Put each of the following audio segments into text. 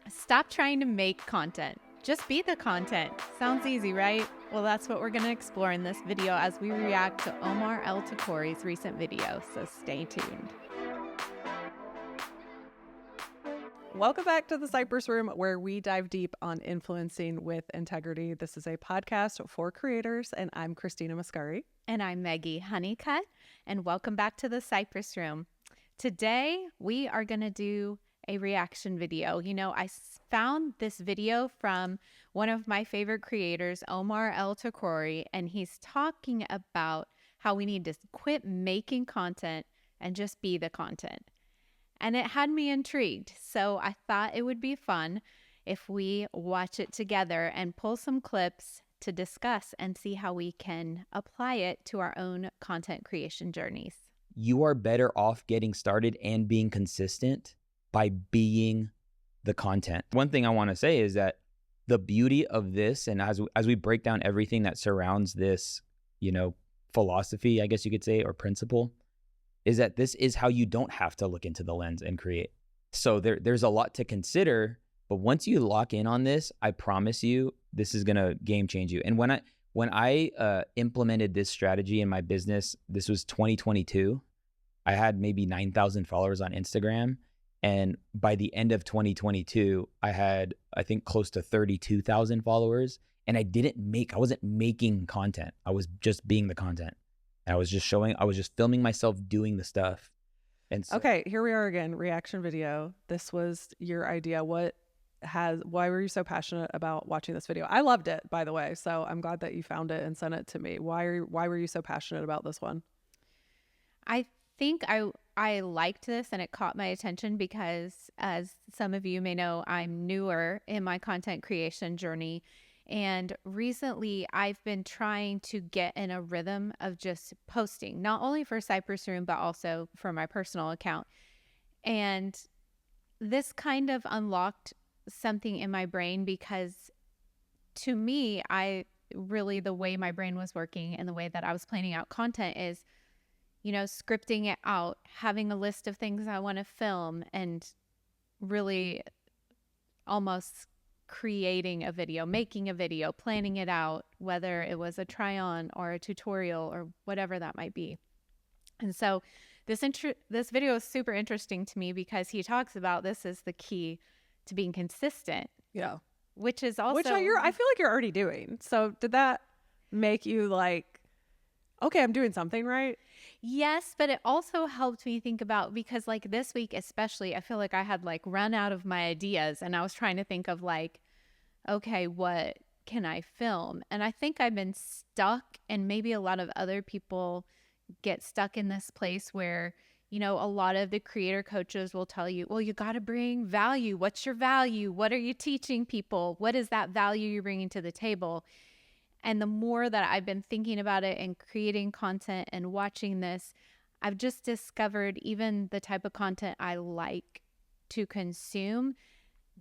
Stop trying to make content. Just be the content. Sounds easy, right? Well, that's what we're going to explore in this video as we react to Omar El-Takrori's recent video, so stay tuned. Welcome back to the Cypress Room, where we dive deep on influencing with integrity. This is a podcast for creators, and I'm Christina Mascari. And I'm Meggie Honeycutt, and welcome back to the Cypress Room. Today, we are going to do a reaction video. You know, I found this video from one of my favorite creators, Omar El-Takrori, and he's talking about how we need to quit making content and just be the content. And it had me intrigued, so I thought it would be fun if we watch it together and pull some clips to discuss and see how we can apply it to our own content creation journeys. You are better off getting started and being consistent by being the content. One thing I want to say is that the beauty of this, and as we break down everything that surrounds this, philosophy, I guess you could say, or principle, is that this is how you don't have to look into the lens and create. So there's a lot to consider, but once you lock in on this, I promise you, this is gonna game change you. And when I implemented this strategy in my business, this was 2022. I had maybe 9,000 followers on Instagram. And by the end of 2022, I had, I think, close to 32,000 followers. And I wasn't making content. I was just being the content. And I was just filming myself doing the stuff. And so, okay, here we are again, reaction video. This was your idea. Why were you so passionate about watching this video? I loved it, by the way. So I'm glad that you found it and sent it to me. Why were you so passionate about this one? I think I liked this and it caught my attention because, as some of you may know, I'm newer in my content creation journey. And recently I've been trying to get in a rhythm of just posting, not only for Cypress Room, but also for my personal account. And this kind of unlocked something in my brain because, to me, the way my brain was working and the way that I was planning out content is, scripting it out, having a list of things I want to film, and really almost creating a video, making a video, planning it out, whether it was a try-on or a tutorial or whatever that might be. And so this video is super interesting to me because he talks about this is the key to being consistent. Yeah. Which is also... I feel like you're already doing. So did that make you like, okay, I'm doing something right? Yes, but it also helped me think about, because like this week especially, I feel like I had like run out of my ideas and I was trying to think of like, okay, what can I film? And I think I've been stuck, and maybe a lot of other people get stuck in this place where, a lot of the creator coaches will tell you, well, you got to bring value. What's your value? What are you teaching people? What is that value you're bringing to the table? And the more that I've been thinking about it and creating content and watching this, I've just discovered even the type of content I like to consume,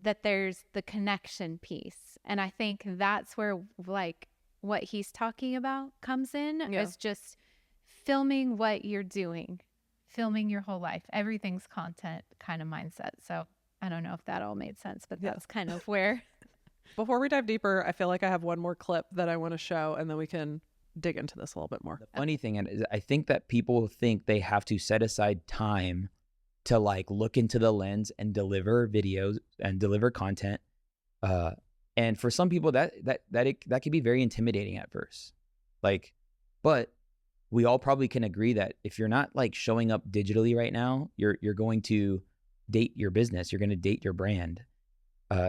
that there's the connection piece. And I think that's where like what he's talking about comes in. Yeah. It's just filming what you're doing, filming your whole life. Everything's content kind of mindset. So I don't know if that all made sense, but that's kind of where... Before we dive deeper, I feel like I have one more clip that I want to show, and then we can dig into this a little bit more. The funny thing is, I think that people think they have to set aside time to like look into the lens and deliver videos and deliver content. And for some people that can be very intimidating at first. But we all probably can agree that if you're not like showing up digitally right now, you're going to date your business. You're going to date your brand.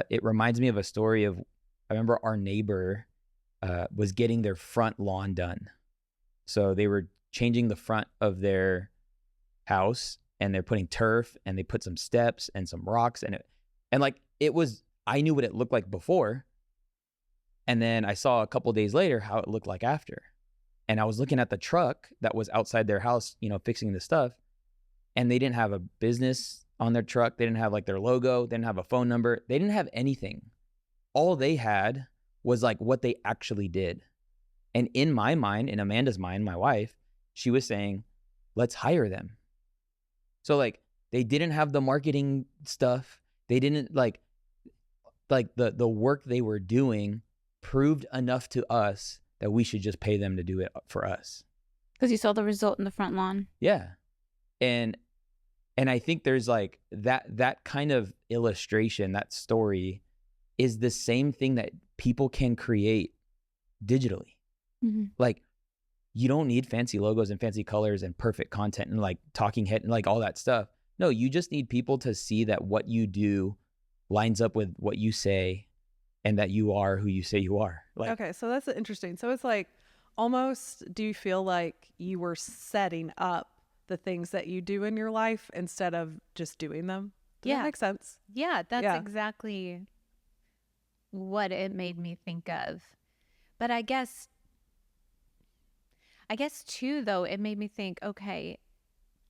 It reminds me of a story of, I remember our neighbor was getting their front lawn done. So they were changing the front of their house, and they're putting turf, and they put some steps and some rocks, I knew what it looked like before. And then I saw a couple days later how it looked like after. And I was looking at the truck that was outside their house, fixing the stuff, and they didn't have a business on their truck. They didn't have like their logo. They didn't have a phone number. They didn't have anything. All they had was like what they actually did. And in my mind, in Amanda's mind, my wife, she was saying, let's hire them. So like they didn't have the marketing stuff. They didn't like the work they were doing proved enough to us that we should just pay them to do it for us. Because you saw the result in the front lawn. Yeah. And I think there's like that kind of illustration, that story is the same thing that people can create digitally. Mm-hmm. Like, you don't need fancy logos and fancy colors and perfect content and like talking head and like all that stuff. No, you just need people to see that what you do lines up with what you say and that you are who you say you are. Like, okay, so that's interesting. So it's like almost, do you feel like you were setting up the things that you do in your life instead of just doing them? Does that make sense? Yeah, that's exactly what it made me think of. But I guess too, though, it made me think, okay,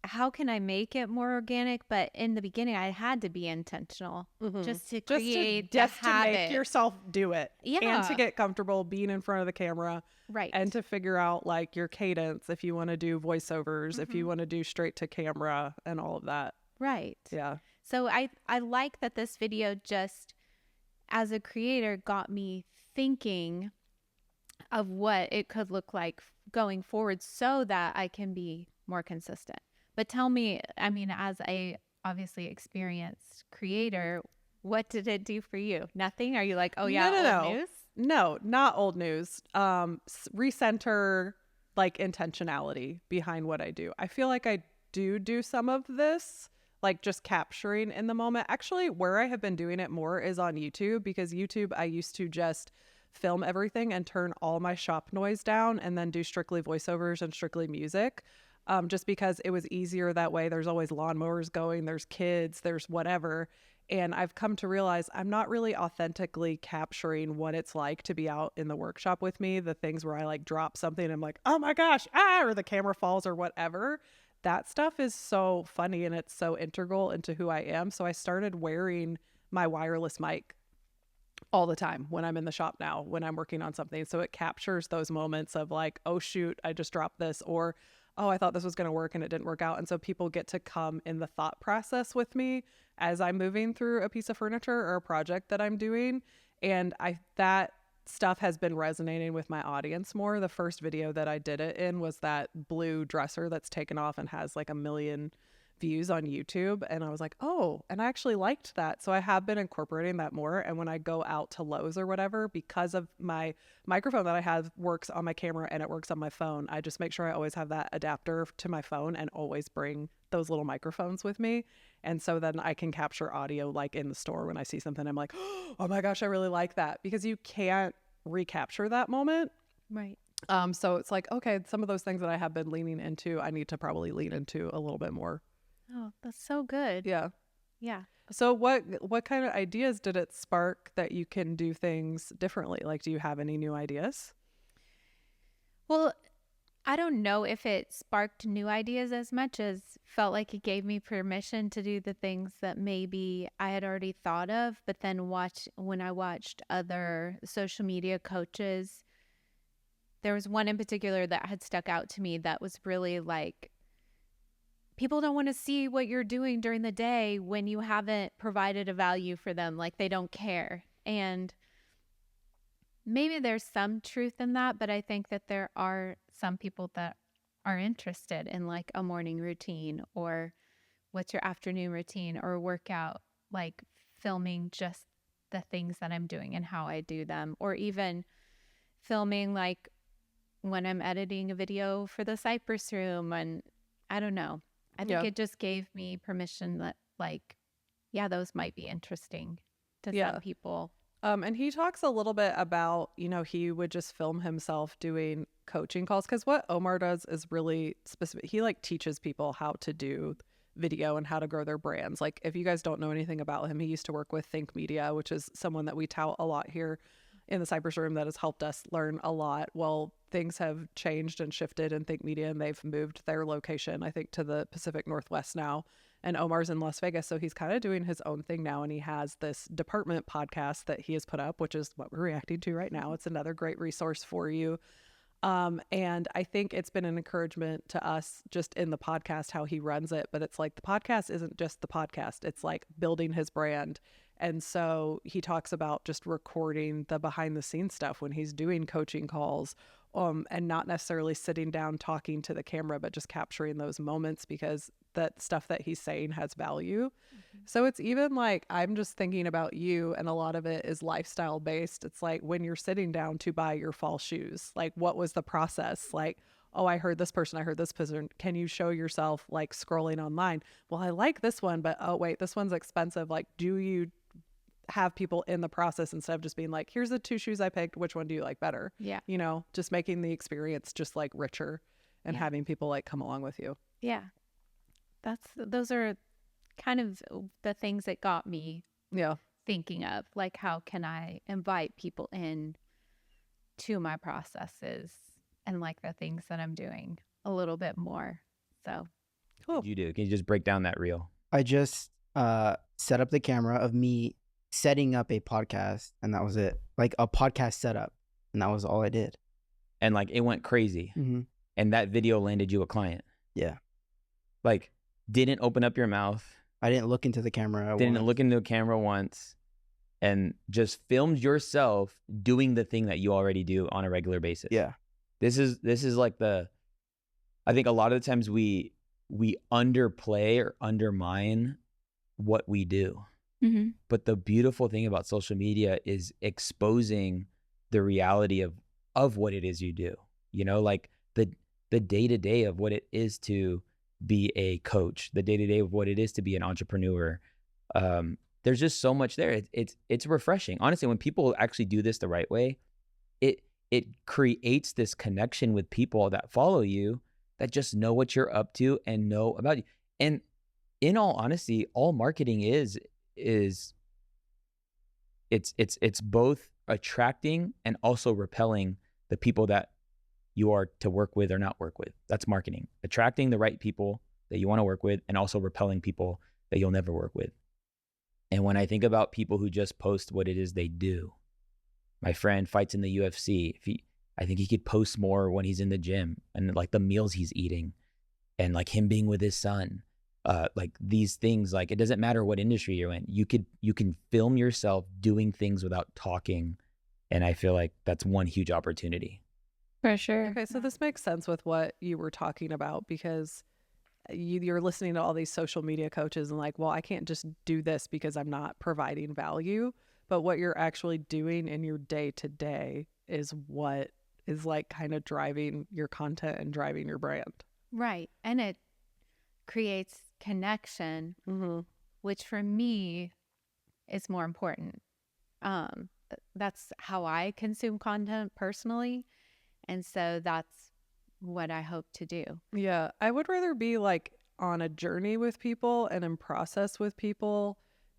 how can I make it more organic? But in the beginning, I had to be intentional just to create just the habit. to make yourself do it. Yeah. And to get comfortable being in front of the camera. Right. And to figure out like your cadence, if you want to do voiceovers, if you want to do straight to camera and all of that. Right. Yeah. So I like that this video just, as a creator, got me thinking of what it could look like going forward so that I can be more consistent. But tell me, I mean, as a obviously experienced creator, what did it do for you? Nothing? Are you like, oh yeah, old news? No, not old news. Recenter like intentionality behind what I do. I feel like I do some of this, like just capturing in the moment. Actually, where I have been doing it more is on YouTube, because YouTube, I used to just film everything and turn all my shop noise down and then do strictly voiceovers and strictly music. Just because it was easier that way. There's always lawnmowers going, there's kids, there's whatever. And I've come to realize I'm not really authentically capturing what it's like to be out in the workshop with me. The things where I like drop something and I'm like, oh my gosh, or the camera falls or whatever. That stuff is so funny and it's so integral into who I am. So I started wearing my wireless mic all the time when I'm in the shop now, when I'm working on something. So it captures those moments of like, oh shoot, I just dropped this, or oh, I thought this was going to work and it didn't work out. And so people get to come in the thought process with me as I'm moving through a piece of furniture or a project that I'm doing. And that stuff has been resonating with my audience more. The first video that I did it in was that blue dresser that's taken off and has like 1 million views on YouTube. And I was like, oh, and I actually liked that. So I have been incorporating that more. And when I go out to Lowe's or whatever, because of my microphone that I have works on my camera and it works on my phone, I just make sure I always have that adapter to my phone and always bring those little microphones with me. And so then I can capture audio like in the store when I see something, I'm like, oh my gosh, I really like that, because you can't recapture that moment. Right. So it's like, okay, some of those things that I have been leaning into, I need to probably lean into a little bit more. Oh, that's so good. Yeah. Yeah. So what kind of ideas did it spark that you can do things differently? Like, do you have any new ideas? Well, I don't know if it sparked new ideas as much as felt like it gave me permission to do the things that maybe I had already thought of, but then when I watched other social media coaches, there was one in particular that had stuck out to me that was really like, people don't want to see what you're doing during the day when you haven't provided a value for them. Like, they don't care. And maybe there's some truth in that, but I think that there are some people that are interested in like a morning routine, or what's your afternoon routine, or a workout, like filming just the things that I'm doing and how I do them, or even filming like when I'm editing a video for the Cypress Room. And I don't know. I think it just gave me permission that like, yeah, those might be interesting to some people. And he talks a little bit about, he would just film himself doing coaching calls, because what Omar does is really specific. He like teaches people how to do video and how to grow their brands. Like, if you guys don't know anything about him, he used to work with Think Media, which is someone that we tout a lot here in the Cypress Room that has helped us learn a lot. Well, things have changed and shifted in Think Media, and they've moved their location, I think, to the Pacific Northwest now. And Omar's in Las Vegas, so he's kind of doing his own thing now. And he has this department podcast that he has put up, which is what we're reacting to right now. It's another great resource for you. And I think it's been an encouragement to us just in the podcast, how he runs it. But it's like, the podcast isn't just the podcast. It's like building his brand And so he talks about just recording the behind the scenes stuff when he's doing coaching calls, and not necessarily sitting down talking to the camera, but just capturing those moments because that stuff that he's saying has value. So it's even like, I'm just thinking about you, and a lot of it is lifestyle based. It's like when you're sitting down to buy your fall shoes, like what was the process? Like, oh, I heard this person. Can you show yourself like scrolling online? Well, I like this one, but oh wait, this one's expensive. Like, do you have people in the process instead of just being like, here's the 2 shoes I picked, which one do you like better? Yeah. You know, just making the experience just like richer and having people like come along with you. Yeah. Those are kind of the things that got me thinking of, like, how can I invite people in to my processes and like the things that I'm doing a little bit more. So What did you do? Can you just break down that reel? I just set up the camera of me setting up a podcast, and that was it. Like a podcast setup, and that was all I did. And like it went crazy. Mm-hmm. And that video landed you a client. Yeah. Like didn't open up your mouth. I didn't look into the camera. Didn't look into the camera once. And just filmed yourself doing the thing that you already do on a regular basis. Yeah. This is like I think a lot of the times we underplay or undermine what we do. Mm-hmm. But the beautiful thing about social media is exposing the reality of what it is you do. You know, like the day-to-day of what it is to be a coach, the day-to-day of what it is to be an entrepreneur. There's just so much there. It's refreshing. Honestly, when people actually do this the right way, it creates this connection with people that follow you, that just know what you're up to and know about you. And in all honesty, all marketing is it's both attracting and also repelling the people that you are to work with or not work with. That's marketing. Attracting the right people that you want to work with and also repelling people that you'll never work with. And when I think about people who just post what it is they do, my friend fights in the UFC. I think he could post more when he's in the gym and like the meals he's eating and like him being with his son. Like these things, like it doesn't matter what industry you're in. You can film yourself doing things without talking. And I feel like that's one huge opportunity. For sure. Okay, so this makes sense with what you were talking about, because you're listening to all these social media coaches and like, well, I can't just do this because I'm not providing value. But what you're actually doing in your day to day is what is like kind of driving your content and driving your brand. right. And it creates connection, which for me is more important. That's how I consume content personally. And so that's what I hope to do. Yeah, I would rather be like on a journey with people and in process with people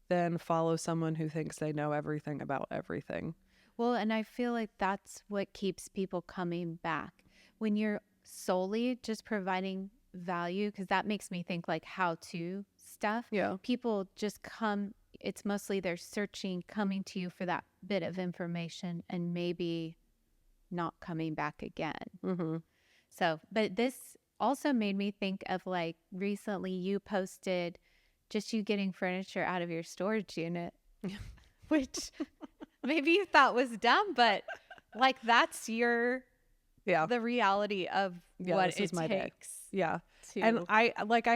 than follow someone who thinks they know everything about everything. Well, and I feel like that's what keeps people coming back. When you're solely just providing value, because that makes me think like how-to stuff. Yeah. People just come, it's mostly they're searching, coming to you for that bit of information and maybe not coming back again. So, but this also made me think of like recently you posted just you getting furniture out of your storage unit, which maybe you thought was dumb, but like that's the reality of what it takes. Yeah. And I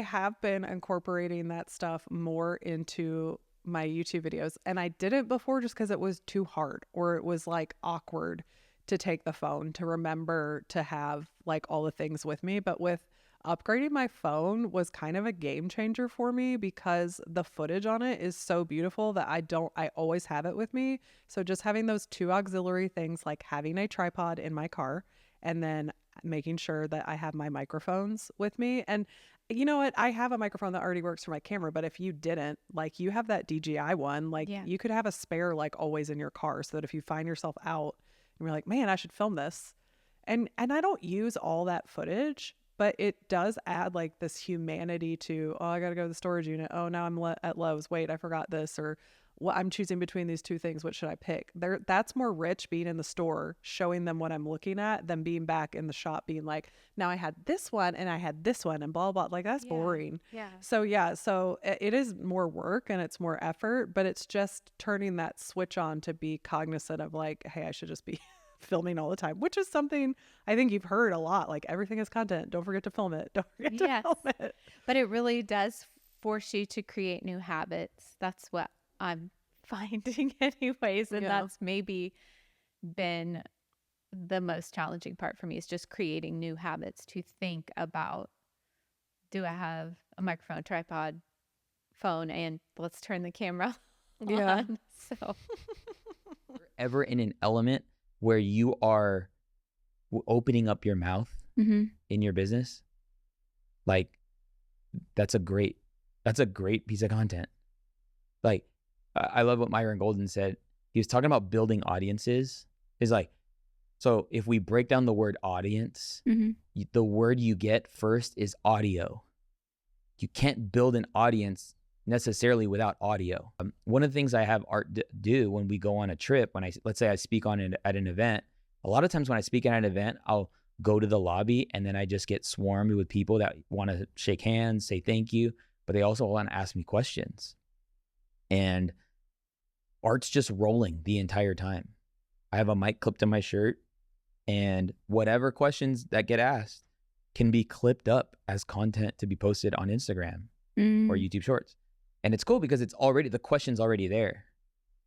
have been incorporating that stuff more into my YouTube videos, and I didn't before just because it was too hard or it was like awkward to take the phone to remember to have like all the things with me. But with upgrading my phone was kind of a game changer for me because the footage on it is so beautiful that I always have it with me. So just having those 2 auxiliary things, like having a tripod in my car and then making sure that I have my microphones with me. And you know what? I have a microphone that already works for my camera, but if you didn't, like you have that DJI one, like you could have a spare like always in your car so that if you find yourself out and you're like, man, I should film this. And I don't use all that footage, but it does add like this humanity to, oh, I got to go to the storage unit. Oh, now I'm at Lowe's. Wait, I forgot this. Or, well, I'm choosing between these two things. What should I pick? That's more rich being in the store, showing them what I'm looking at, than being back in the shop being like, now I had this one and I had this one and blah, blah. Like, that's boring. Yeah. So it is more work and it's more effort, but it's just turning that switch on to be cognizant of like, hey, I should just be filming all the time, which is something I think you've heard a lot. Like, everything is content. Don't forget to film it. Don't forget to film it. But it really does force you to create new habits. That's what I'm finding anyways. And that's maybe been the most challenging part for me, is just creating new habits to think about, do I have a microphone, tripod, phone, and let's turn the camera on. So ever in an element where you are opening up your mouth in your business, like that's a great piece of content. Like, I love what Myron Golden said. He was talking about building audiences. Is like, so if we break down the word audience, the word you get first is audio. You can't build an audience necessarily without audio. One of the things I have Art do when we go on a trip, let's say I speak at an event, a lot of times when I speak at an event, I'll go to the lobby and then I just get swarmed with people that want to shake hands, say thank you, but they also want to ask me questions. And Art's just rolling the entire time. I have a mic clipped to my shirt, and whatever questions that get asked can be clipped up as content to be posted on Instagram or YouTube Shorts. And it's cool because the question's already there.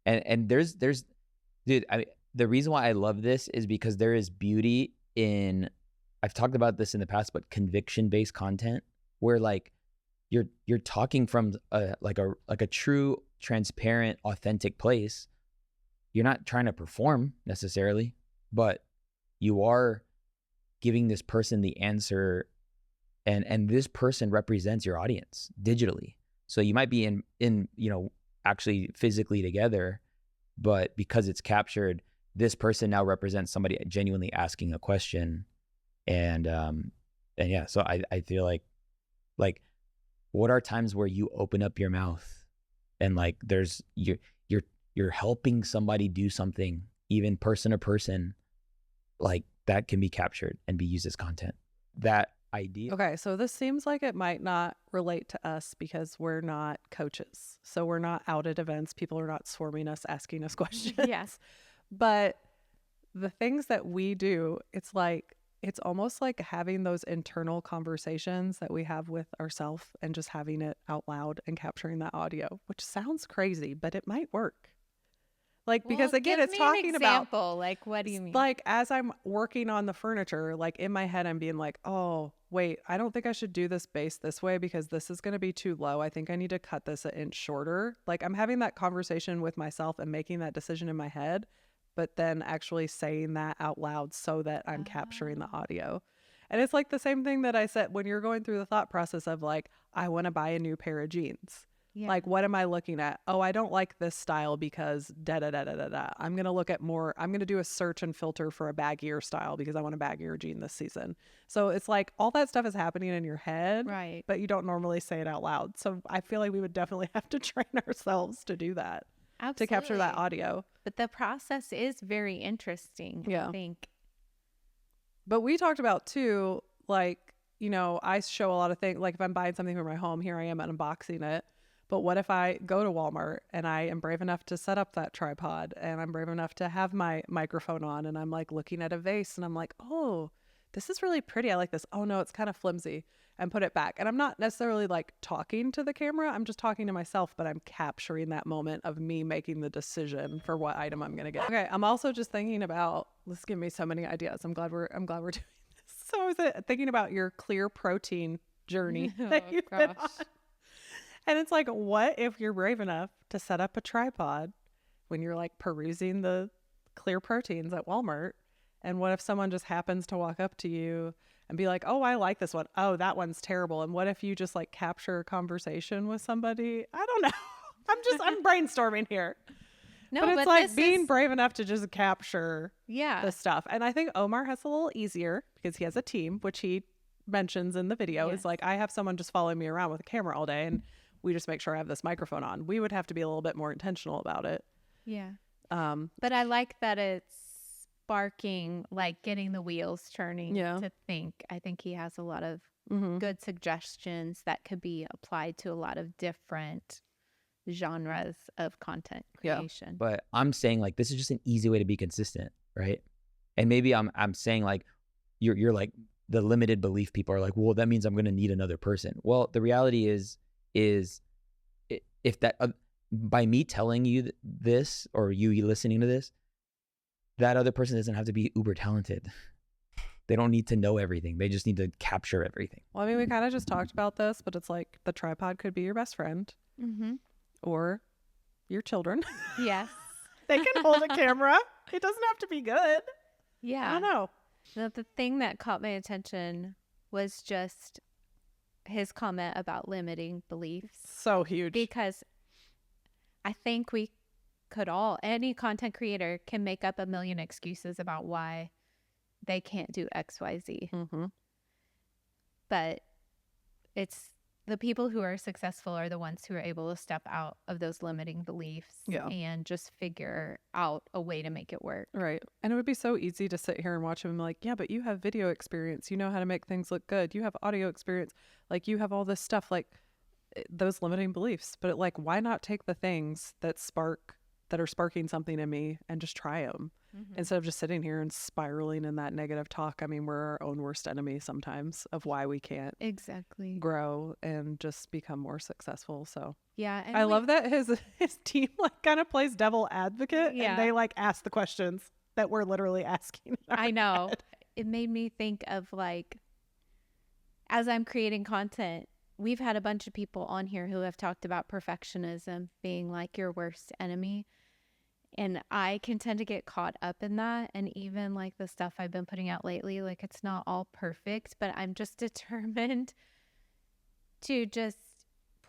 And there's dude, the reason why I love this is because there is beauty in, I've talked about this in the past, but conviction-based content where like you're talking from a true, transparent, authentic place. You're not trying to perform necessarily, but you are giving this person the answer, and this person represents your audience digitally. So you might be in actually physically together, but because it's captured, this person now represents somebody genuinely asking a question. And yeah, so I feel like what are times where you open up your mouth and like you're helping somebody do something, even person to person, like that can be captured and be used as content. That idea. Okay, so this seems like it might not relate to us because we're not coaches. So we're not out at events. People are not swarming us, asking us questions. Yes. But the things that we do, it's almost like having those internal conversations that we have with ourselves and just having it out loud and capturing that audio, which sounds crazy, but it might work. Like, because again, it's talking about, like, what do you mean? Like, as I'm working on the furniture, like in my head, I'm being like, oh, wait, I don't think I should do this base this way because this is going to be too low. I think I need to cut this an inch shorter. Like, I'm having that conversation with myself and making that decision in my head, but then actually saying that out loud so that I'm capturing the audio. And it's like the same thing that I said when you're going through the thought process of like, I want to buy a new pair of jeans. Yeah. Like, what am I looking at? Oh, I don't like this style because da-da-da-da-da-da. I'm going to look at more. I'm going to do a search and filter for a baggier style because I want a baggier jean this season. So it's like all that stuff is happening in your head, right? But you don't normally say it out loud. So I feel like we would definitely have to train ourselves to do that. Absolutely. To capture that audio. But the process is very interesting, I think. But we talked about too, like, I show a lot of things. Like if I'm buying something for my home, here I am unboxing it. But what if I go to Walmart and I am brave enough to set up that tripod and I'm brave enough to have my microphone on and I'm like looking at a vase and I'm like, oh, this is really pretty. I like this. Oh no, it's kind of flimsy, and put it back. And I'm not necessarily like talking to the camera. I'm just talking to myself, but I'm capturing that moment of me making the decision for what item I'm going to get. Okay. I'm also just thinking about, this give me so many ideas. I'm glad we're doing this. So I was thinking about your clear protein journey that you've been on. And it's like, what if you're brave enough to set up a tripod when you're like perusing the clear proteins at Walmart? And what if someone just happens to walk up to you and be like, oh, I like this one. Oh, that one's terrible. And what if you just like capture a conversation with somebody? I don't know. I'm brainstorming here. No, but it's like being brave enough to just capture the stuff. And I think Omar has a little easier because he has a team, which he mentions in the video. Yes. It's like, I have someone just following me around with a camera all day, and we just make sure I have this microphone on. We would have to be a little bit more intentional about it. Yeah. But I like that it's sparking, like getting the wheels turning to think. I think he has a lot of good suggestions that could be applied to a lot of different genres of content creation. But I'm saying like this is just an easy way to be consistent, right? And maybe I'm saying like you're like the limited belief people are like, well, that means I'm going to need another person. Well, the reality is if that by me telling you this or you listening to this, that other person doesn't have to be uber talented. They don't need to know everything. They just need to capture everything. Well, I mean, we kind of just talked about this, but it's like the tripod could be your best friend or your children. Yes. They can hold a camera. It doesn't have to be good. Yeah. I don't know. The thing that caught my attention was just his comment about limiting beliefs. So huge. Because I think we could any content creator can make up a million excuses about why they can't do XYZ. But it's the people who are successful are the ones who are able to step out of those limiting beliefs and just figure out a way to make it work. Right. And it would be so easy to sit here and watch him and be like, yeah, but you have video experience. You know how to make things look good. You have audio experience. Like you have all this stuff, like those limiting beliefs. But like, why not take the things that are sparking something in me and just try them instead of just sitting here and spiraling in that negative talk? I mean, we're our own worst enemy sometimes of why we can't grow and just become more successful. So yeah, and I love that his team like kind of plays devil advocate and they like ask the questions that we're literally asking. I know. It made me think of like, as I'm creating content, we've had a bunch of people on here who have talked about perfectionism being like your worst enemy. And I can tend to get caught up in that. And even like the stuff I've been putting out lately, like it's not all perfect, but I'm just determined to just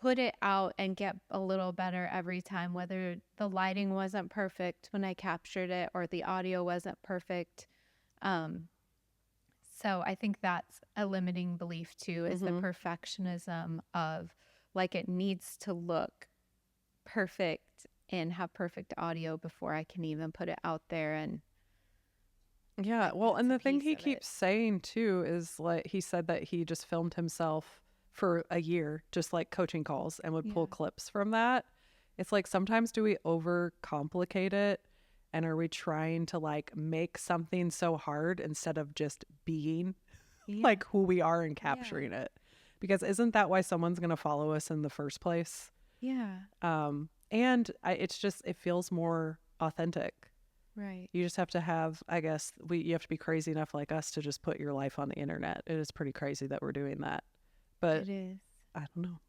put it out and get a little better every time, whether the lighting wasn't perfect when I captured it or the audio wasn't perfect. So I think that's a limiting belief too, is the perfectionism of like it needs to look perfect and have perfect audio before I can even put it out there. And yeah, well, and the thing he keeps saying too is like he said that he just filmed himself for a year, just like coaching calls, and would pull clips from that. It's like sometimes do we overcomplicate it, and are we trying to like make something so hard instead of just being like who we are and capturing it? Because isn't that why someone's going to follow us in the first place? Yeah. And it's just, it feels more authentic. Right. You just have to have, I guess, you have to be crazy enough like us to just put your life on the internet. It is pretty crazy that we're doing that. But it is. I don't know.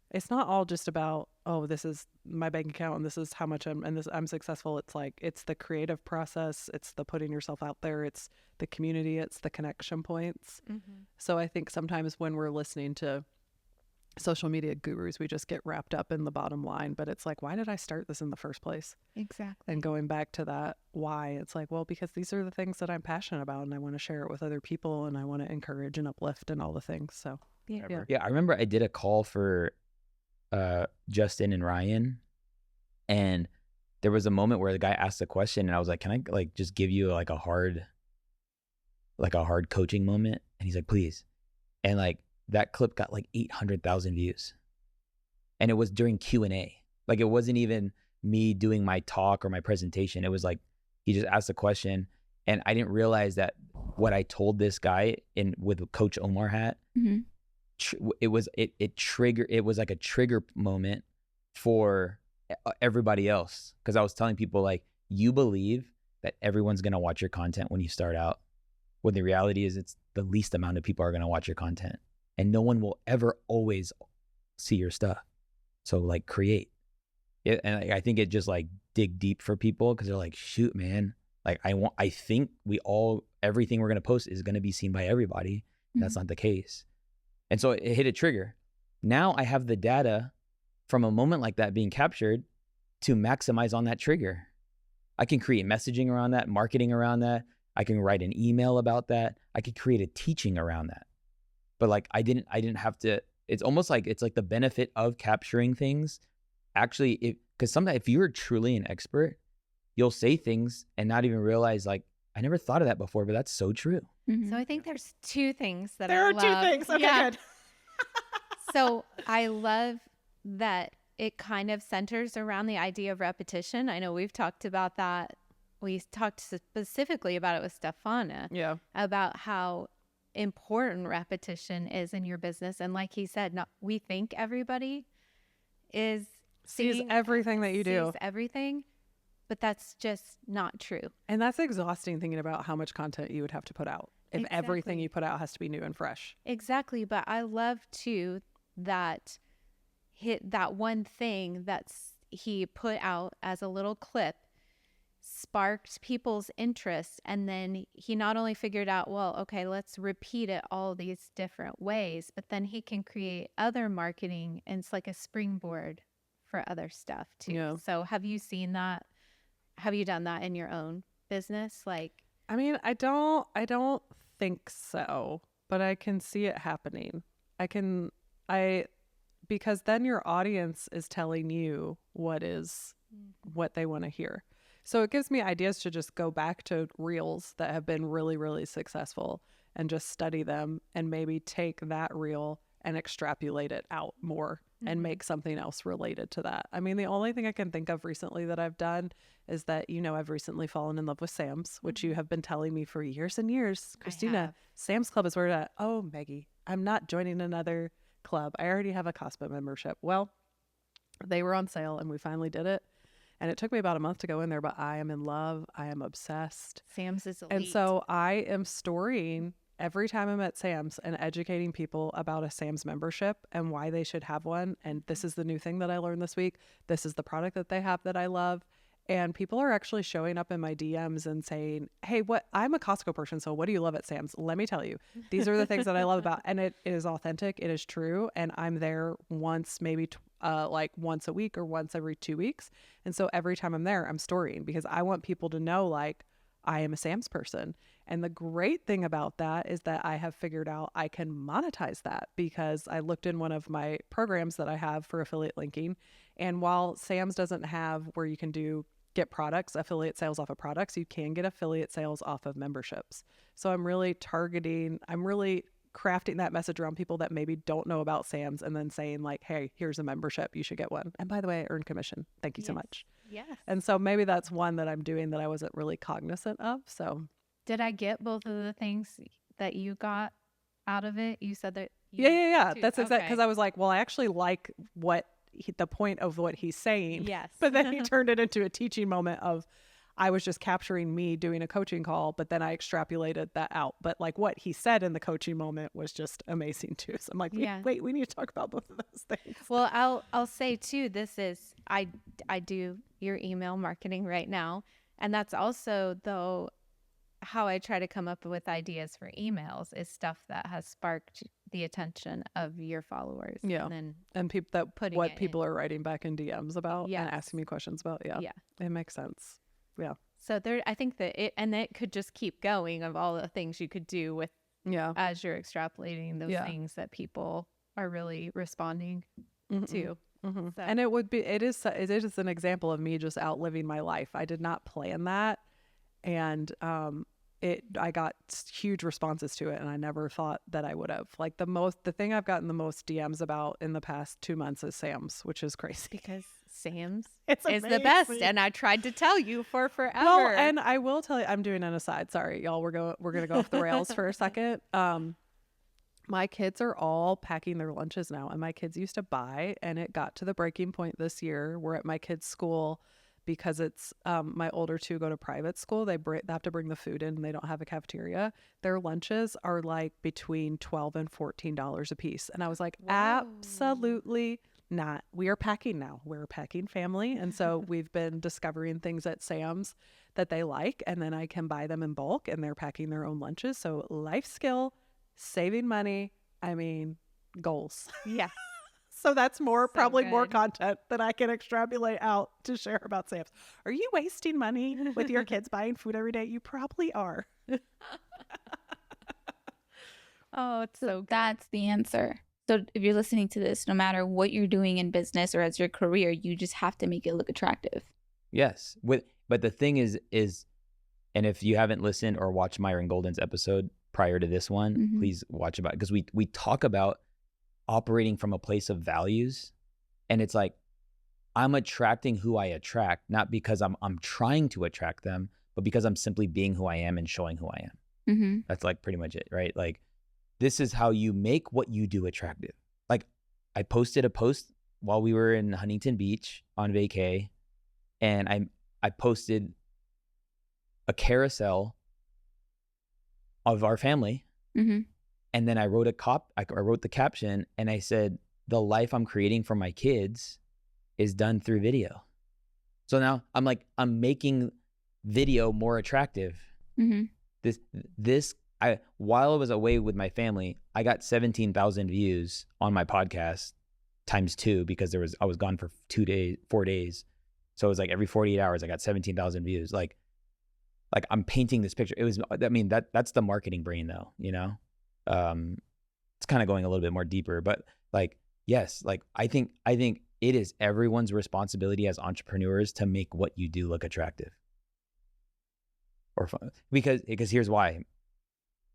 It's not all just about, oh, this is my bank account and this is how much I'm successful. It's like, it's the creative process. It's the putting yourself out there. It's the community. It's the connection points. So I think sometimes when we're listening to social media gurus, we just get wrapped up in the bottom line, but it's like, why did I start this in the first place? Exactly. And going back to that why, it's like, well, because these are the things that I'm passionate about and I want to share it with other people and I want to encourage and uplift and all the things. So yeah, I remember I did a call for Justin and Ryan, and there was a moment where the guy asked a question and I was like, can I like just give you like a hard coaching moment? And he's like, please. And like that clip got like 800,000 views, and it was during Q&A. Like it wasn't even me doing my talk or my presentation. It was like he just asked a question, and I didn't realize that what I told this guy with Coach Omar hat, it was like a trigger moment for everybody else, because I was telling people like, you believe that everyone's gonna watch your content when you start out, when the reality is it's the least amount of people are gonna watch your content. And no one will ever always see your stuff. So like create it. And I think it just like dig deep for people, because they're like, shoot, man, like I think everything we're going to post is going to be seen by everybody. That's not the case. And so it hit a trigger. Now I have the data from a moment like that being captured to maximize on that trigger. I can create messaging around that, marketing around that. I can write an email about that. I could create a teaching around that. But like I didn't have to it's almost like it's like the benefit of capturing things. Actually, because sometimes if you're truly an expert, you'll say things and not even realize, like, I never thought of that before, but that's so true. Mhm. So I think there's two things that There I are love. two things. Okay, Yeah. good. So I love that it kind of centers around the idea of repetition. I know we've talked about that. We talked specifically about it with Stefana, Yeah. about how important repetition is in your business. And like he said, we think everybody is Sees everything that you do. sees everything, but that's just not true. And that's exhausting thinking about how much content you would have to put out if everything Exactly. you put out has to be new and fresh. Exactly. But I love too that that one thing he put out as a little clip sparked people's interest, and then he not only figured out, well, okay, let's repeat it all these different ways, but then he can create other marketing, and it's like a springboard for other stuff too. Yeah. So have you seen that? Have you done that in your own business? Like, I mean, I don't think so, but I can see it happening. Because then your audience is telling you what they want to hear. So it gives me ideas to just go back to reels that have been really, really successful and just study them and maybe take that reel and extrapolate it out more and make something else related to that. I mean, the only thing I can think of recently that I've done is that, I've recently fallen in love with Sam's, which you have been telling me for years and years. Christina, have. Sam's Club is where that. Oh, Meggie, I'm not joining another club. I already have a Costco membership. Well, they were on sale and we finally did it. And it took me about a month to go in there, but I am in love. I am obsessed. Sam's is elite. And so I am storying every time I'm at Sam's and educating people about a Sam's membership and why they should have one. And this is the new thing that I learned this week. This is the product that they have that I love. And people are actually showing up in my DMs and saying, hey, I'm a Costco person, so what do you love at Sam's? Let me tell you. These are the things that I love about. And it is authentic. It is true. And I'm there once, maybe like once a week or once every 2 weeks. And so every time I'm there, I'm storying because I want people to know, like, I am a Sam's person. And the great thing about that is that I have figured out I can monetize that because I looked in one of my programs that I have for affiliate linking. And while Sam's doesn't have where you can get products, affiliate sales off of products, you can get affiliate sales off of memberships. So I'm really crafting that message around people that maybe don't know about Sam's and then saying, like, hey, here's a membership, you should get one. And by the way, I earn commission. Thank you so much. Yes. And so maybe that's one that I'm doing that I wasn't really cognizant of. So Did I get both of the things that you got out of it? You said that. yeah. too. That's exactly because Okay. I was like, well, I actually like the point of what he's saying. Yes. But then he turned it into a teaching moment of, I was just capturing me doing a coaching call, but then I extrapolated that out. But like what he said in the coaching moment was just amazing too. So I'm like, Yeah. wait, we need to talk about both of those things. Well, I'll say too, this is, I do your email marketing right now. And that's also, though, how I try to come up with ideas for emails is stuff that has sparked the attention of your followers. Yeah. And then, And Putting what it people are writing back in DMs about and Yes. asking me questions about. Yeah. yeah. It makes sense. Yeah. So I think that it could just keep going of all the things you could do with Yeah. as you're extrapolating those Yeah. things that people are really responding Mhm. to. Mhm. So- And it is an example of me just outliving my life. I did not plan that. And I got huge responses to it, and I never thought that I would have. Like the thing I've gotten the most DMs about in the past 2 months is Sam's, which is crazy. Because Sam's It's is the best, amazing. and I tried to tell you for forever. Well, and I will tell you, I'm doing an aside. Sorry, y'all. We're gonna go off the rails for a second. My kids are all packing their lunches now, and my kids used to buy, and it got to the breaking point this year. We're at my kids' school because it's my older two go to private school. They have to bring the food in, and they don't have a cafeteria. Their lunches are like between $12 and $14 a piece, and I was like, absolutely not. We are packing now. We're a packing family, and so we've been discovering things at Sam's that they like, and then I can buy them in bulk, and they're packing their own lunches. So life skill, saving money. I mean, goals. yeah. So that's probably more good. content that I can extrapolate out to share about Sam's. Are you wasting money with your kids buying food every day? You probably are. Oh, it's so good. That's the answer. So if you're listening to this, no matter what you're doing in business or as your career, you just have to make it look attractive. Yes. But the thing is, and if you haven't listened or watched Myron Golden's episode prior to this one, please watch about it, because we talk about operating from a place of values, and it's like, I'm attracting who I attract, not because I'm trying to attract them, but because I'm simply being who I am and showing who I am. That's like pretty much it, right? Like, this is how you make what you do attractive. Like, I posted a post while we were in Huntington Beach on vacay, and I posted a carousel of our family, and then I wrote the caption, and I said, the life I'm creating for my kids is done through video. So now I'm making video more attractive. While I was away with my family, I got 17,000 views on my podcast times 2, because I was gone for 4 days. So it was like every 48 hours, I got 17,000 views. Like I'm painting this picture. That's the marketing brain though, you know? It's kind of going a little bit more deeper, but like, yes, like I think it is everyone's responsibility as entrepreneurs to make what you do look attractive or fun. Because here's why.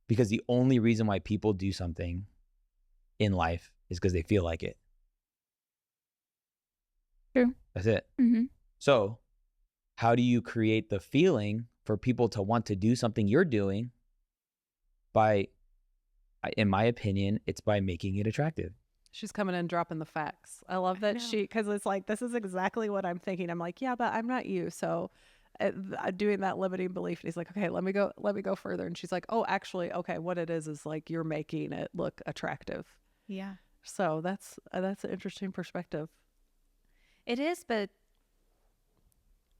Because the only reason why people do something in life is because they feel like it. True. That's it. So how do you create the feeling for people to want to do something you're doing? In my opinion, it's by making it attractive. She's coming in dropping the facts. I love that because it's like, this is exactly what I'm thinking. I'm like, yeah, but I'm not you. So doing that limiting belief. And he's like, okay, let me go further. And she's like, oh, actually, okay, what it is like you're making it look attractive. Yeah. So that's an interesting perspective. It is, but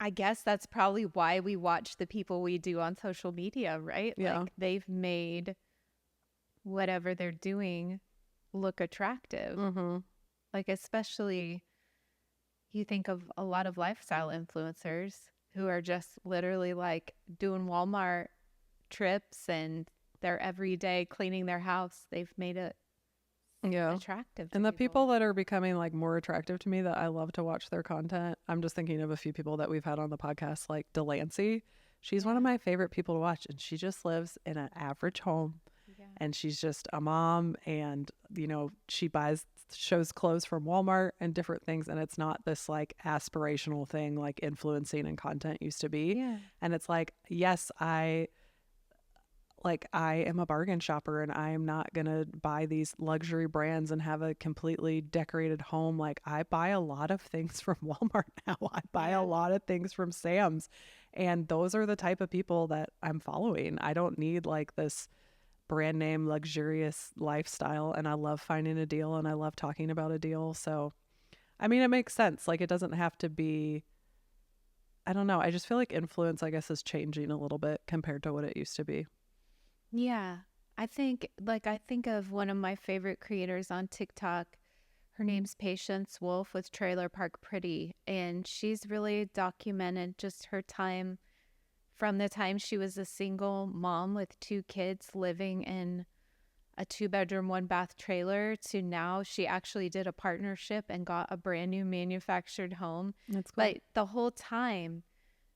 I guess that's probably why we watch the people we do on social media, right? Yeah. Like, they've made whatever they're doing look attractive. Like, especially you think of a lot of lifestyle influencers who are just literally like doing Walmart trips, and they're every day cleaning their house. They've made it attractive to and the people that are becoming like more attractive to me that I love to watch their content, I'm just thinking of a few people that we've had on the podcast, like Delancey. She's one of my favorite people to watch, and she just lives in an average home. And she's just a mom, and you know, she shows clothes from Walmart and different things, and it's not this like aspirational thing like influencing and content used to be. And it's like, yes, I am a bargain shopper, and I am not gonna buy these luxury brands and have a completely decorated home. Like, I buy a lot of things from Walmart now. I buy a lot of things from Sam's, and those are the type of people that I'm following. I don't need like this brand name luxurious lifestyle, and I love finding a deal, and I love talking about a deal. So I mean, it makes sense. Like, it doesn't have to be, I don't know, I just feel like influence, I guess, is changing a little bit compared to what it used to be. Yeah. I think of one of my favorite creators on TikTok. Her name's Patience Wolf with Trailer Park Pretty, and she's really documented just her time from the time she was a single mom with 2 kids living in a 2-bedroom, 1-bath trailer to now she actually did a partnership and got a brand new manufactured home. That's cool. But the whole time,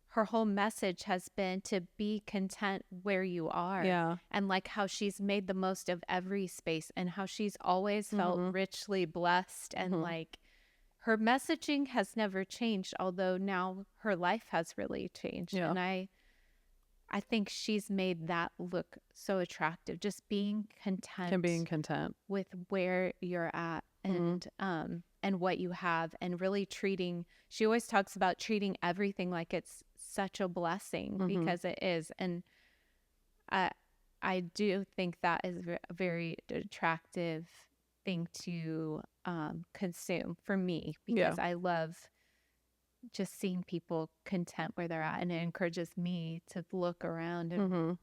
her whole message has been to be content where you are. Yeah. And like how she's made the most of every space, and how she's always felt richly blessed, and like her messaging has never changed, although now her life has really changed. Yeah. And I think she's made that look so attractive, just being content with where you're at, and what you have, and really she always talks about treating everything like it's such a blessing, because it is. And I do think that is a very attractive thing to consume for me, because I love just seeing people content where they're at, and it encourages me to look around and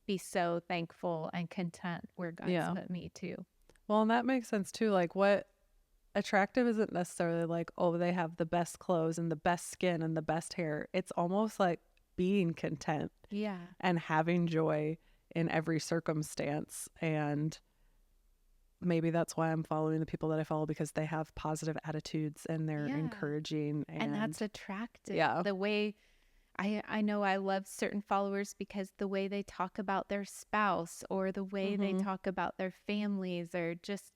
be so thankful and content where God's put me too. Well, and that makes sense too. Like, what attractive isn't necessarily like, oh, they have the best clothes and the best skin and the best hair. It's almost like being content and having joy in every circumstance. And maybe that's why I'm following the people that I follow, because they have positive attitudes and they're Yeah. encouraging. And that's attractive. Yeah. The way I know I love certain followers because the way they talk about their spouse or the way they talk about their families, or just,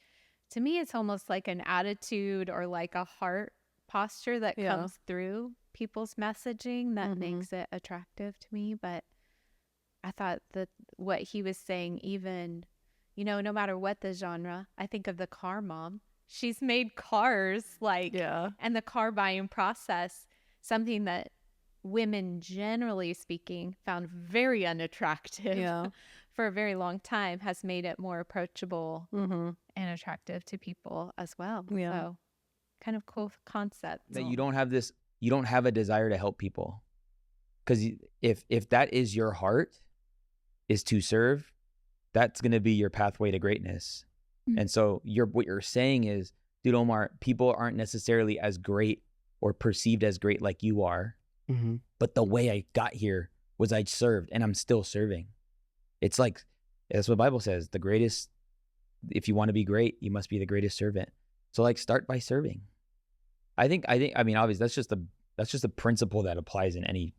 to me, it's almost like an attitude or like a heart posture that comes through people's messaging that makes it attractive to me. But I thought that what he was saying, even, you know, no matter what the genre, I think of the car mom. She's made cars, like, and the car buying process, something that women, generally speaking, found very unattractive for a very long time, has made it more approachable and attractive to people as well. So kind of cool concept. That you don't have a desire to help people. Because if that is your heart, is to serve, that's going to be your pathway to greatness. And so what you're saying is, dude, Omar, people aren't necessarily as great or perceived as great like you are. But the way I got here was I served, and I'm still serving. It's like, that's what the Bible says. The greatest, if you want to be great, you must be the greatest servant. So like, start by serving. I mean, obviously that's just a principle that applies in any,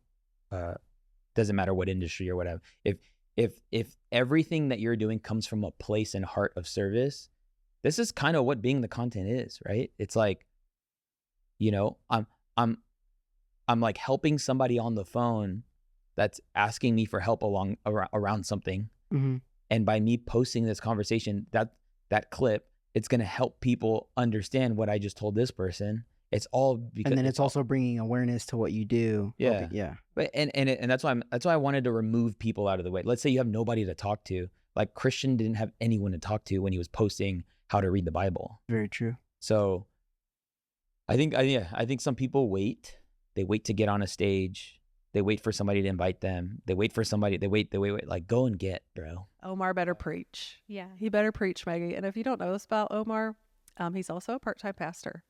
doesn't matter what industry or whatever. If everything that you're doing comes from a place and heart of service, this is kind of what being the content is, right? It's like, you know, I'm like helping somebody on the phone that's asking me for help around something. And by me posting this conversation, that clip, it's going to help people understand what I just told this person. It's all because, and then it's also bringing awareness to what you do. Yeah. But and that's why I wanted to remove people out of the way. Let's say you have nobody to talk to. Like Christian didn't have anyone to talk to when he was posting how to read the Bible. Very true. So I think some people wait. They wait to get on a stage. They wait for somebody to invite them. They wait. Like, go and get, bro. Omar better preach. Yeah. He better preach, Meggie. And if you don't know this about Omar, he's also a part-time pastor.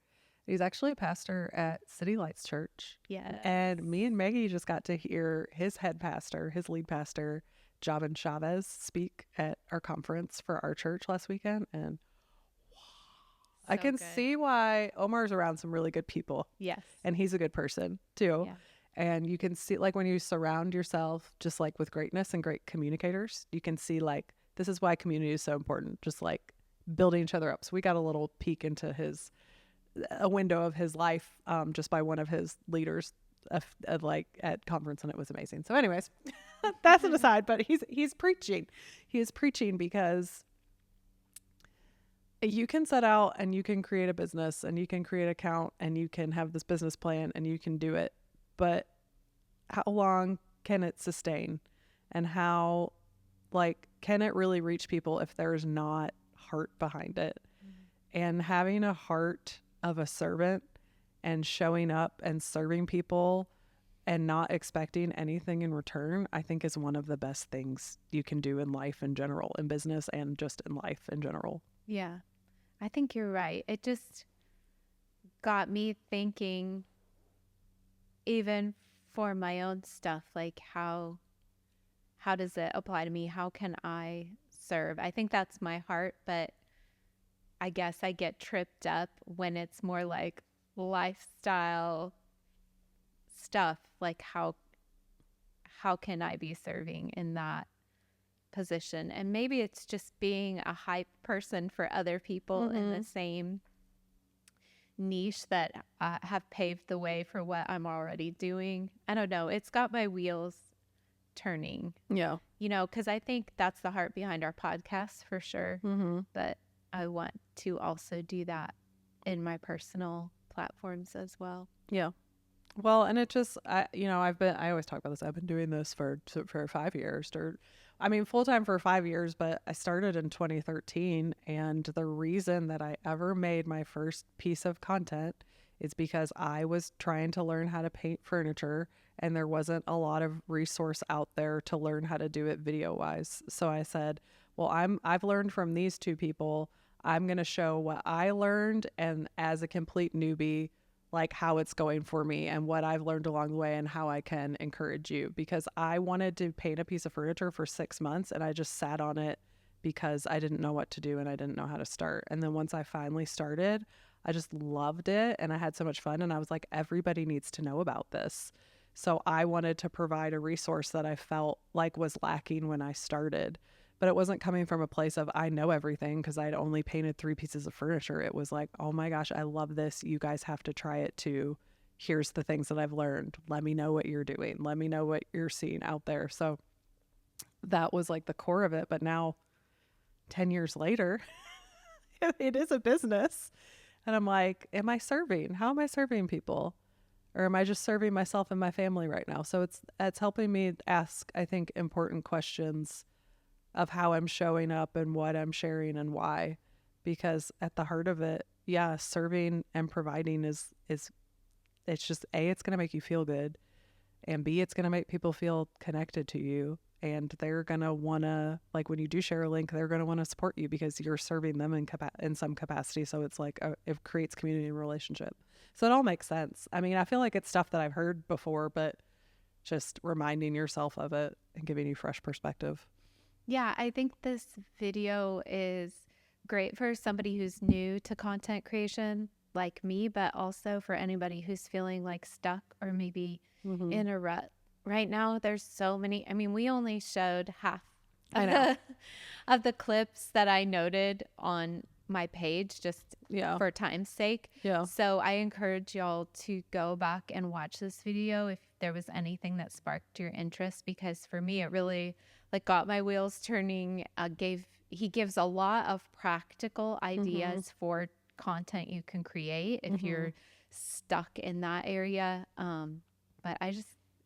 He's actually a pastor at City Lights Church. Yeah. And me and Meggie just got to hear his head pastor, his lead pastor, Javan Chavez, speak at our conference for our church last weekend. And I can see why Omar's around some really good people. Yes. And he's a good person too. Yeah. And you can see, like, when you surround yourself just like with greatness and great communicators, you can see, like, this is why community is so important. Just like building each other up. So we got a little peek into a window of his life just by one of his leaders like at conference, and it was amazing. So anyways, that's an aside, but he's preaching. He is preaching because you can set out and you can create a business and you can create an account and you can have this business plan and you can do it, but how long can it sustain, and how, like, can it really reach people if there's not heart behind it? And having a heart of a servant and showing up and serving people and not expecting anything in return, I think is one of the best things you can do in life in general, in business and just in life in general. Yeah, I think you're right. It just got me thinking, even for my own stuff, like how does it apply to me? How can I serve? I think that's my heart, but I guess I get tripped up when it's more like lifestyle stuff. Like how can I be serving in that position? And maybe it's just being a hype person for other people in the same niche that have paved the way for what I'm already doing. I don't know. It's got my wheels turning. Yeah. You know, because I think that's the heart behind our podcast for sure. But I want to also do that in my personal platforms as well. Yeah. Well, and it just, I always talk about this. I've been doing this for 5 years, full-time for 5 years, but I started in 2013. And the reason that I ever made my first piece of content is because I was trying to learn how to paint furniture, and there wasn't a lot of resource out there to learn how to do it video wise. So I said, well, I've learned from these two people. I'm going to show what I learned, and as a complete newbie, like how it's going for me and what I've learned along the way and how I can encourage you, because I wanted to paint a piece of furniture for 6 months and I just sat on it because I didn't know what to do and I didn't know how to start. And then once I finally started, I just loved it and I had so much fun. And I was like, everybody needs to know about this. So I wanted to provide a resource that I felt like was lacking when I started. But it wasn't coming from a place of I know everything because I'd only painted 3 pieces of furniture. It was like, oh my gosh, I love this. You guys have to try it too. Here's the things that I've learned. Let me know what you're doing. Let me know what you're seeing out there. So that was like the core of it. But now 10 years later, it is a business. And I'm like, am I serving? How am I serving people? Or am I just serving myself and my family right now? So it's helping me ask, I think, important questions of how I'm showing up and what I'm sharing and why. Because at the heart of it, yeah, serving and providing is it's just A, it's going to make you feel good. And B, it's going to make people feel connected to you. And they're going to want to, like when you do share a link, they're going to want to support you because you're serving them in some capacity. So it's like, it creates community and relationship. So it all makes sense. I mean, I feel like it's stuff that I've heard before, but just reminding yourself of it and giving you fresh perspective. Yeah, I think this video is great for somebody who's new to content creation like me, but also for anybody who's feeling like stuck or maybe in a rut. Right now, there's so many. I mean, we only showed half of the clips that I noted on my page just for time's sake. Yeah. So I encourage y'all to go back and watch this video if there was anything that sparked your interest, because for me, it really like got my wheels turning. He gives a lot of practical ideas for content you can create if you're stuck in that area. But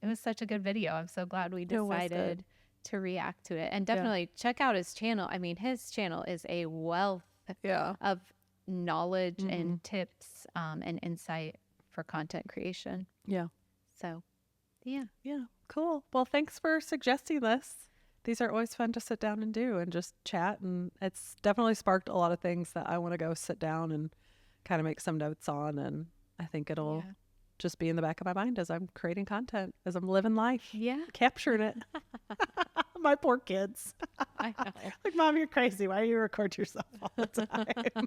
it was such a good video. I'm so glad we decided to react to it. And definitely check out his channel. I mean, his channel is a wealth of knowledge and tips and insight for content creation. Yeah. So, yeah. Yeah. Cool. Well, thanks for suggesting this. These are always fun to sit down and do and just chat. And it's definitely sparked a lot of things that I want to go sit down and kind of make some notes on. And I think it'll just be in the back of my mind as I'm creating content, as I'm living life. Yeah. Capturing it. My poor kids. I know. Like, Mom, you're crazy. Why do you record yourself all the time?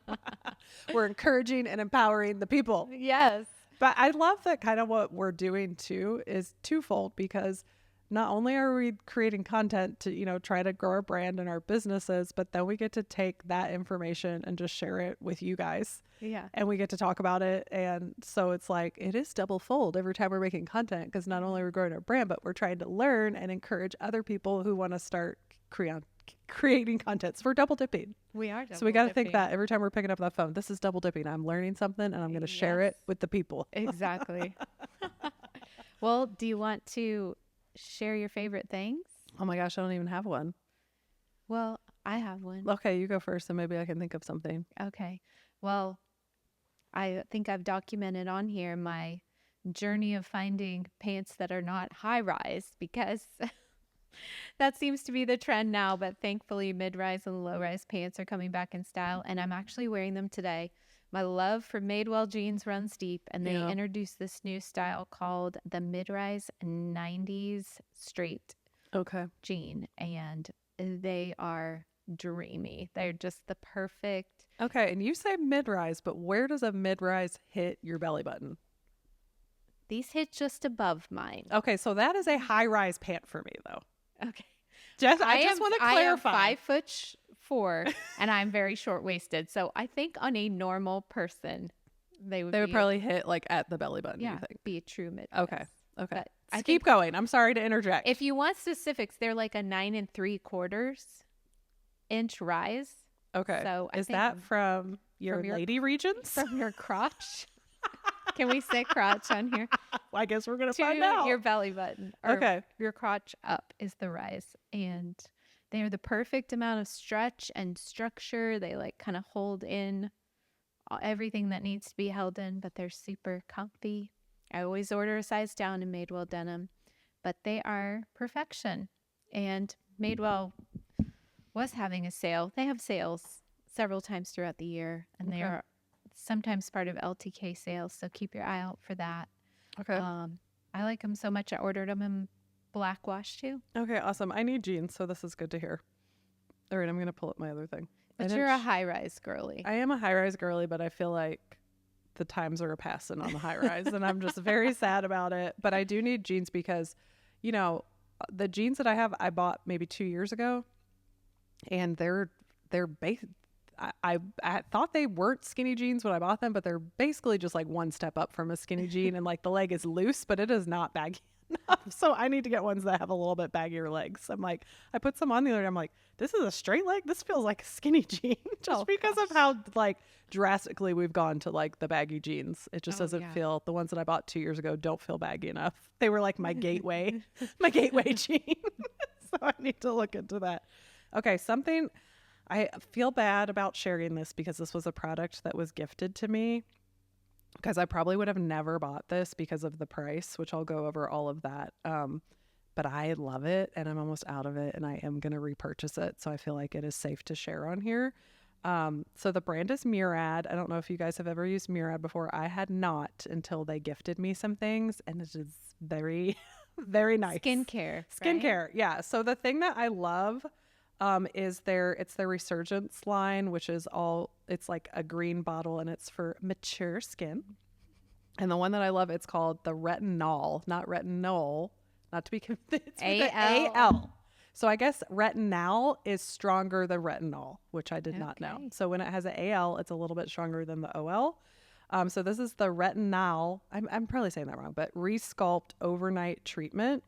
We're encouraging and empowering the people. Yes. But I love that kind of what we're doing too is twofold, because not only are we creating content to, try to grow our brand and our businesses, but then we get to take that information and just share it with you guys. Yeah. And we get to talk about it. And so it's like, it is double fold every time we're making content, because not only are we growing our brand, but we're trying to learn and encourage other people who want to start creating content. So we're double dipping. We are double dipping. So we got to think that every time we're picking up that phone, this is double dipping. I'm learning something and I'm going to share it with the people. Exactly. Well, do you want to share your favorite things? Oh my gosh, I don't even have one. Well, I have one. Okay, you go first and maybe I can think of something. Okay. Well, I think I've documented on here my journey of finding pants that are not high rise, because that seems to be the trend now, but thankfully mid-rise and low-rise pants are coming back in style, and I'm actually wearing them today. My love for Madewell jeans runs deep, and they introduced this new style called the mid-rise 90s straight jean, and they are dreamy. They're just the perfect. Okay, and you say mid-rise, but where does a mid-rise hit your belly button? These hit just above mine. Okay, so that is a high-rise pant for me, though. Okay. I just want to clarify. I am 5'4" and I'm very short-waisted. So I think on a normal person, they would probably hit like at the belly button. Yeah, you think? Be a true mid-rise. Okay. So keep going. I'm sorry to interject. If you want specifics, they're like a 9 3/4 inch rise. Okay. So is that from your lady regions? From your crotch? Can we say crotch on here? Well, I guess we're going to find out. Your belly button. Or your crotch up is the rise. And they are the perfect amount of stretch and structure. They like kind of hold in everything that needs to be held in, but they're super comfy. I always order a size down in Madewell denim, but they are perfection. And Madewell was having a sale. They have sales several times throughout the year, and they are sometimes part of LTK sales, so keep your eye out for that. Okay. I like them so much. I ordered them in black wash too. Okay, awesome. I need jeans, so this is good to hear. All right, I'm going to pull up my other thing. But And you're a it's- high-rise girly. I am a high-rise girly, but I feel like the times are passing on the high-rise, and I'm just very sad about it. But I do need jeans because, you know, the jeans that I have, I bought maybe 2 years ago, and they're I thought they weren't skinny jeans when I bought them, but they're basically just like one step up from a skinny jean, and like the leg is loose, but it is not baggy enough. So I need to get ones that have a little bit baggier legs. I'm like, I put some on the other day. I'm like, this is a straight leg. This feels like a skinny jean, just because of how like drastically we've gone to like the baggy jeans. It just doesn't feel. The ones that I bought 2 years ago don't feel baggy enough. They were like my gateway, my gateway jean. So I need to look into that. Okay, something. I feel bad about sharing this because this was a product that was gifted to me, because I probably would have never bought this because of the price, which I'll go over all of that. But I love it, and I'm almost out of it, and I am going to repurchase it. So I feel like it is safe to share on here. So the brand is Murad. I don't know if you guys have ever used Murad before. I had not until they gifted me some things, and it is very, very nice. Skincare. Skincare, yeah. So the thing that I love it's their Resurgence line, which is it's like a green bottle, and it's for mature skin. And the one that I love, it's called the retinol, not retinol, not to be confused. A-L. So I guess retinol is stronger than retinol, which I did not know. So when it has an A-L, it's a little bit stronger than the O-L. So this is the retinol. I'm probably saying that wrong, but Resculpt Overnight Treatment.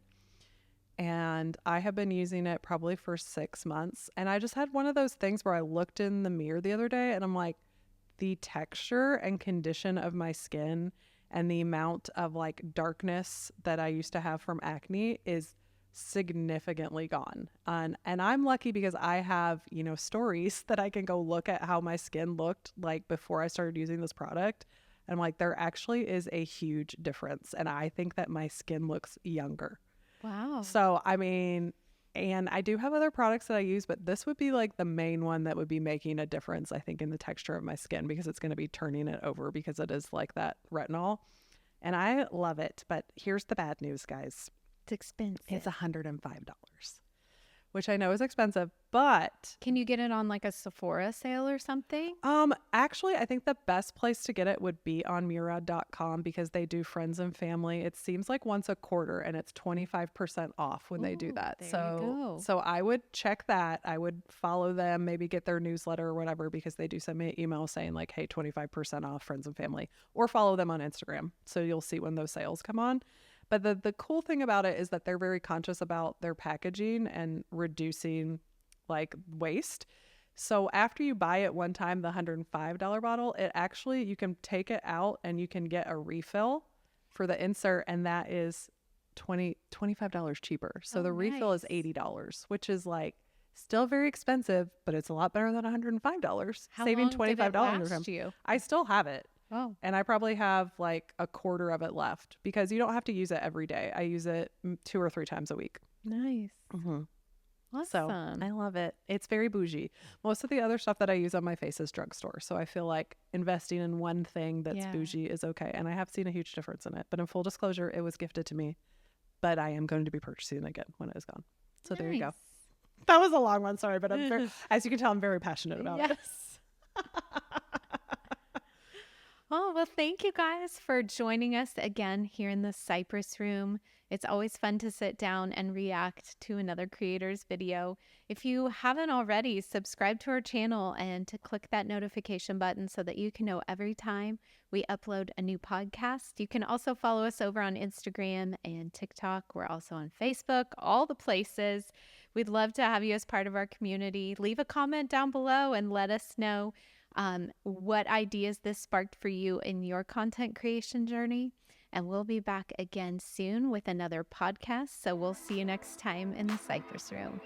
And I have been using it probably for 6 months. And I just had one of those things where I looked in the mirror the other day, and I'm like, the texture and condition of my skin and the amount of like darkness that I used to have from acne is significantly gone. And I'm lucky because I have, you know, stories that I can go look at how my skin looked like before I started using this product. And I'm like, there actually is a huge difference. And I think that my skin looks younger. Wow. So, I mean, and I do have other products that I use, but this would be like the main one that would be making a difference, I think, in the texture of my skin, because it's going to be turning it over because it is like that retinol. And I love it. But here's the bad news, guys. It's expensive. It's $105, which I know is expensive, but Can you get it on like a Sephora sale or something? actually, I think the best place to get it would be on Murad.com, because they do friends and family. It seems like once a quarter, and it's 25% off when they do that. There So, you go. so I would check that. I would follow them, maybe get their newsletter or whatever, because they do send me an email saying like, hey, 25% off friends and family, or follow them on Instagram. So you'll see when those sales come on. But the cool thing about it is that they're very conscious about their packaging and reducing like waste. So after you buy it one time, the $105 bottle, it actually, you can take it out and you can get a refill for the insert, and that is $25 cheaper. So the refill is $80, which is like still very expensive, but it's a lot better than $105. How saving long did it $25 last you? I still have it. Oh, And I probably have like a quarter of it left, because you don't have to use it every day. I use it 2 or 3 times a week. nice. So Awesome. I love it. It's very bougie. Most of the other stuff that I use on my face is drugstore. So I feel like investing in one thing that's Yeah. bougie is okay. And I have seen a huge difference in it. But in full disclosure, it was gifted to me. But I am going to be purchasing it again when it is gone. So there you go. Nice. That was a long one. Sorry. But I'm very, as you can tell, I'm very passionate about it. Yes. Oh, well, thank you guys for joining us again here in the Cypress Room. It's always fun to sit down and react to another creator's video. If you haven't already, subscribe to our channel and to click that notification button so that you can know every time we upload a new podcast. You can also follow us over on Instagram and TikTok. We're also on Facebook, all the places. We'd love to have you as part of our community. Leave a comment down below and let us know what ideas this sparked for you in your content creation journey. And we'll be back again soon with another podcast. So we'll see you next time in the Cypress Room.